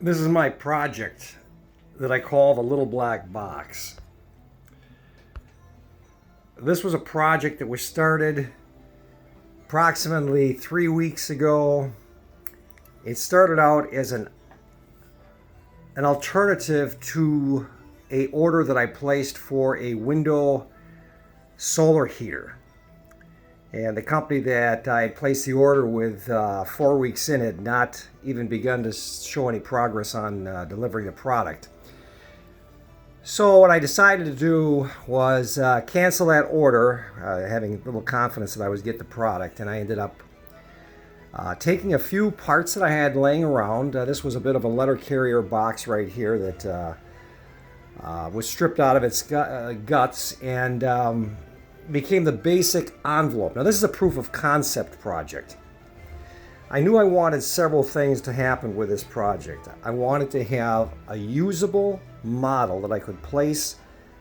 This is my project that I call the little black box. This was a project that was started approximately 3 weeks ago. It started out as an alternative to a order that I placed for a window solar heater. And the company that I had placed the order with 4 weeks in had not even begun to show any progress on delivering the product. So what I decided to do was cancel that order, having little confidence that I would get the product, and I ended up taking a few parts that I had laying around. This was a bit of a letter carrier box right here that was stripped out of its guts and became the basic envelope. Now this is a proof of concept project. I knew I wanted several things to happen with this project. I wanted to have a usable model that I could place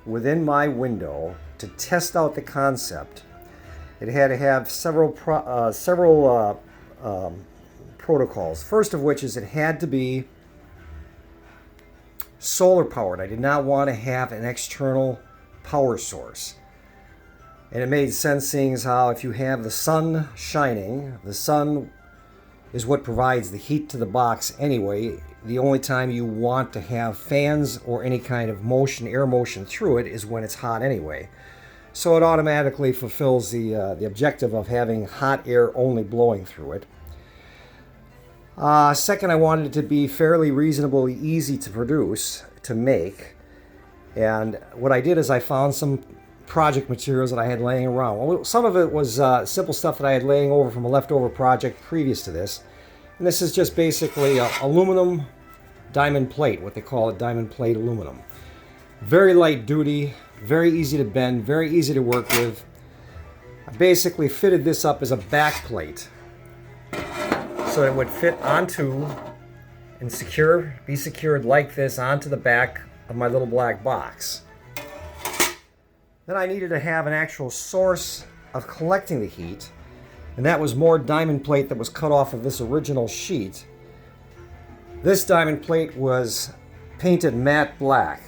within my window to test out the concept. It had to have several protocols. First of which is it had to be solar powered. I did not want to have an external power source. And it made sense seeing as how if you have the sun shining, the sun is what provides the heat to the box anyway. The only time you want to have fans or any kind of motion, air motion through it is when it's hot anyway. So it automatically fulfills the objective of having hot air only blowing through it. Second, I wanted it to be fairly reasonably easy to produce, to make. And what I did is I found some project materials that I had laying around. Well, some of it was simple stuff that I had laying over from a leftover project previous to this. And this is just basically aluminum diamond plate, what they call it, diamond plate aluminum. Very light duty, very easy to bend, very easy to work with. I basically fitted this up as a back plate so it would fit onto and be secured like this onto the back of my little black box. Then I needed to have an actual source of collecting the heat, and that was more diamond plate that was cut off of this original sheet. This diamond plate was painted matte black.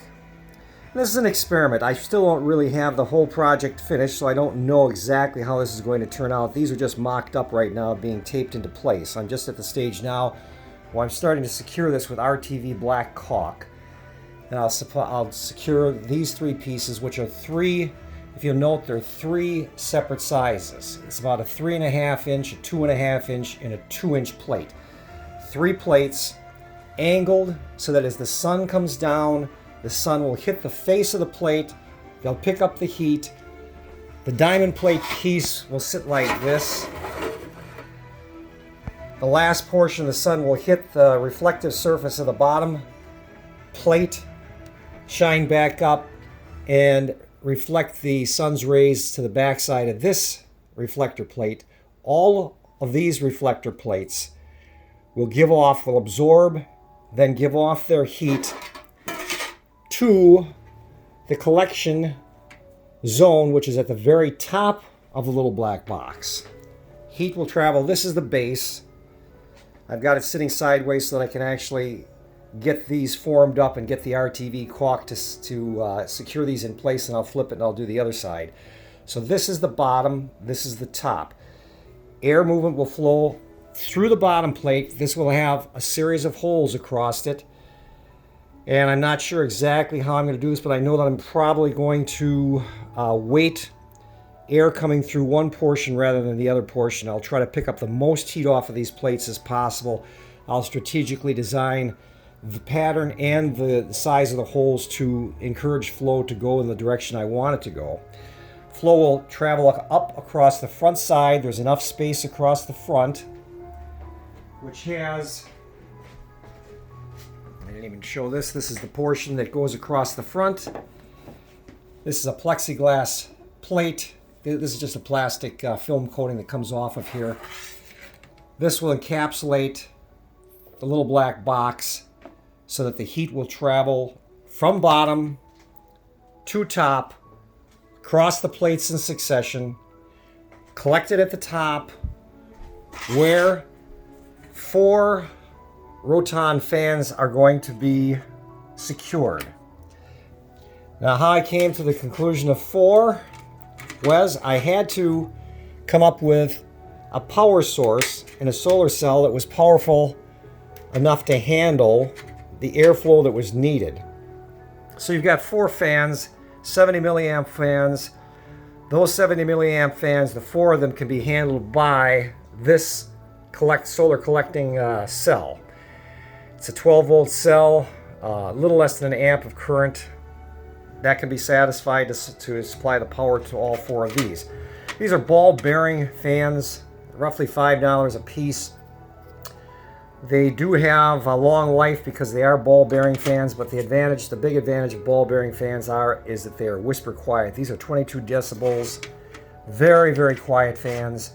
This is an experiment. I still don't really have the whole project finished, so I don't know exactly how this is going to turn out. These are just mocked up right now, being taped into place. I'm just at the stage now where I'm starting to secure this with RTV black caulk. And I'll secure these three pieces, which are three, if you'll note, they're three separate sizes. It's about a 3.5 inch, a 2.5 inch, and a 2-inch plate. 3 plates angled so that as the sun comes down, the sun will hit the face of the plate. They'll pick up the heat. The diamond plate piece will sit like this. The last portion of the sun will hit the reflective surface of the bottom plate, shine back up and reflect the sun's rays to the backside of this reflector plate. All of these reflector plates will absorb, then give off their heat to the collection zone, which is at the very top of the little black box. Heat will travel. This is the base. I've got it sitting sideways so that I can actually get these formed up and get the RTV caulk to secure these in place, and I'll flip it and I'll do the other side. So this is the bottom, this is the top. Air movement will flow through the bottom plate. This will have a series of holes across it, and I'm not sure exactly how I'm going to do this, but I know that I'm probably going to weight air coming through one portion rather than the other portion. I'll try to pick up the most heat off of these plates as possible. I'll strategically design the pattern and the size of the holes to encourage flow to go in the direction I want it to go. Flow will travel up across the front side. There's enough space across the front, which has, I didn't even show this. This is the portion that goes across the front. This is a plexiglass plate. This is just a plastic film coating that comes off of here. This will encapsulate the little black box so that the heat will travel from bottom to top, across the plates in succession, collected at the top, where 4 Roton fans are going to be secured. Now, how I came to the conclusion of 4 was I had to come up with a power source in a solar cell that was powerful enough to handle the airflow that was needed. So you've got 4 fans, 70 milliamp fans. Those 70 milliamp fans, the 4 of them can be handled by this solar collecting cell. It's a 12 volt cell, a little less than an amp of current. That can be satisfied to supply the power to all 4 of these. These are ball bearing fans, roughly $5 a piece. They do have a long life because they are ball bearing fans, but the big advantage of ball bearing fans is that they are whisper quiet. These are 22 decibels, very, very quiet fans.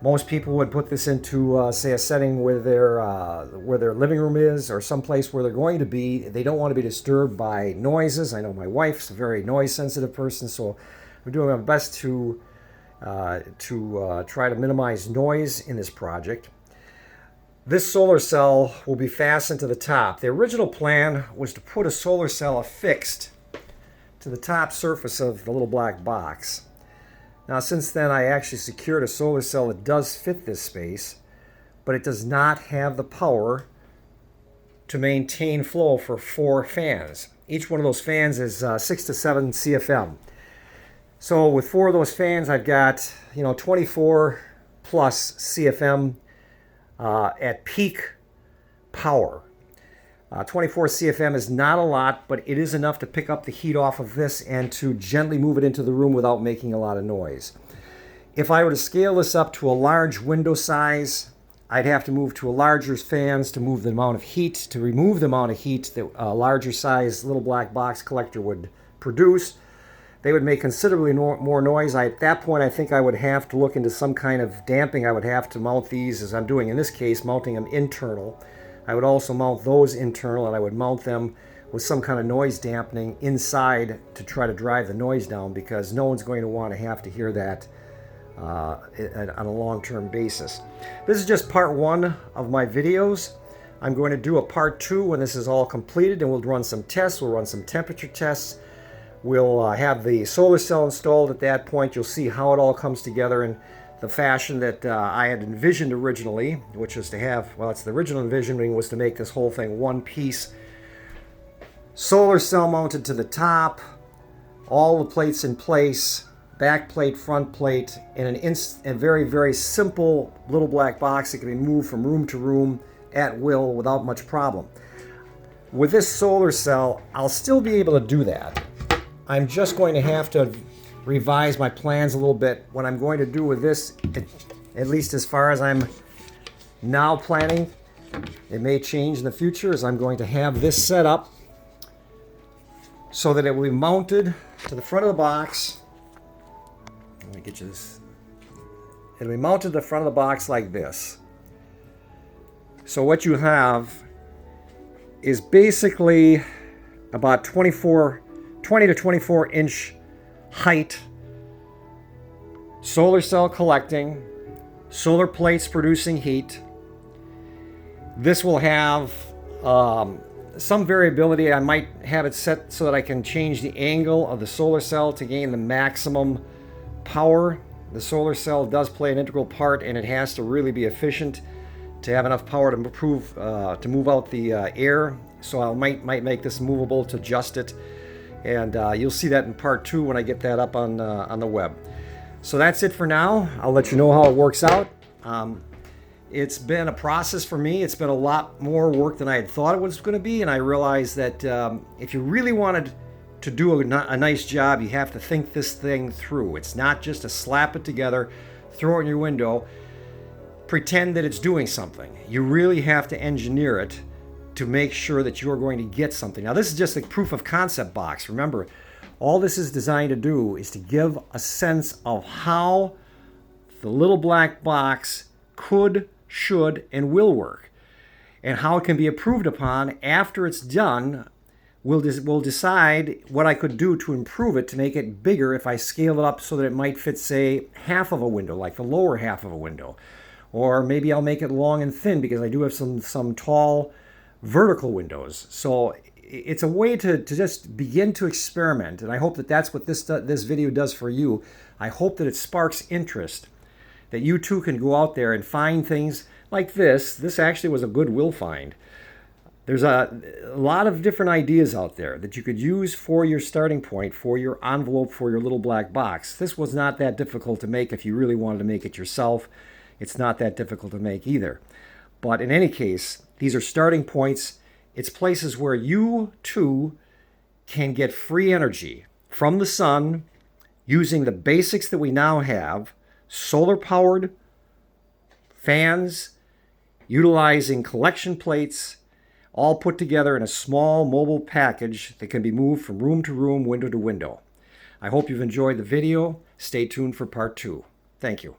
Most people would put this into, say, a setting where their living room is, or someplace where they're going to be. They don't want to be disturbed by noises. I know my wife's a very noise-sensitive person, so I'm doing my best to try to minimize noise in this project. This solar cell will be fastened to the top. The original plan was to put a solar cell affixed to the top surface of the little black box. Now, since then, I actually secured a solar cell that does fit this space, but it does not have the power to maintain flow for 4 fans. Each one of those fans is 6 to 7 CFM. So with 4 of those fans, I've got 24 plus CFM at peak power. 24 CFM is not a lot, but it is enough to pick up the heat off of this and to gently move it into the room without making a lot of noise. If I were to scale this up to a large window size, I'd have to move to a larger fans to move the amount of heat, to remove the amount of heat that a larger size little black box collector would produce. They would make considerably more noise. At that point, I think I would have to look into some kind of damping. I would have to mount these, as I'm doing in this case, mounting them internal. I would also mount those internal, and I would mount them with some kind of noise dampening inside to try to drive the noise down, because no one's going to want to have to hear that on a long-term basis. This is just part 1 of my videos. I'm going to do a part 2 when this is all completed, and we'll run some tests. We'll run some temperature tests. We'll have the solar cell installed at that point. You'll see how it all comes together in the fashion that I had envisioned originally, which was to have, it's the original envisioning was to make this whole thing one piece. Solar cell mounted to the top, all the plates in place, back plate, front plate, in a very, very simple little black box that can be moved from room to room at will without much problem. With this solar cell, I'll still be able to do that. I'm just going to have to revise my plans a little bit. What I'm going to do with this, at least as far as I'm now planning, it may change in the future, is I'm going to have this set up so that it will be mounted to the front of the box. Let me get you this. It'll be mounted to the front of the box like this. So what you have is basically about 20 to 24 inch height, solar cell collecting, solar plates producing heat. This will have some variability. I might have it set so that I can change the angle of the solar cell to gain the maximum power. The solar cell does play an integral part, and it has to really be efficient to have enough power to move out the air. So I might make this movable to adjust it. And you'll see that in part 2 when I get that up on the web. So that's it for now. I'll let you know how it works out. It's been a process for me. It's been a lot more work than I had thought it was going to be, and I realized that if you really wanted to do a nice job, you have to think this thing through. It's not just to slap it together, throw it in your window, pretend that it's doing something. You really have to engineer it to make sure that you're going to get something. Now, this is just a proof of concept box. Remember, all this is designed to do is to give a sense of how the little black box could, should, and will work, and how it can be improved upon after it's done. We'll decide what I could do to improve it to make it bigger if I scale it up so that it might fit, say, half of a window, like the lower half of a window. Or maybe I'll make it long and thin because I do have some tall vertical windows. So it's a way to just begin to experiment. And I hope that that's what this video does for you. I hope that it sparks interest, that you too can go out there and find things like this. This actually was a Goodwill find. There's a lot of different ideas out there that you could use for your starting point, for your envelope, for your little black box. This was not that difficult to make if you really wanted to make it yourself. It's not that difficult to make either. But in any case, these are starting points. It's places where you too can get free energy from the sun using the basics that we now have: solar powered fans, utilizing collection plates, all put together in a small mobile package that can be moved from room to room, window to window. I hope you've enjoyed the video. Stay tuned for part 2. Thank you.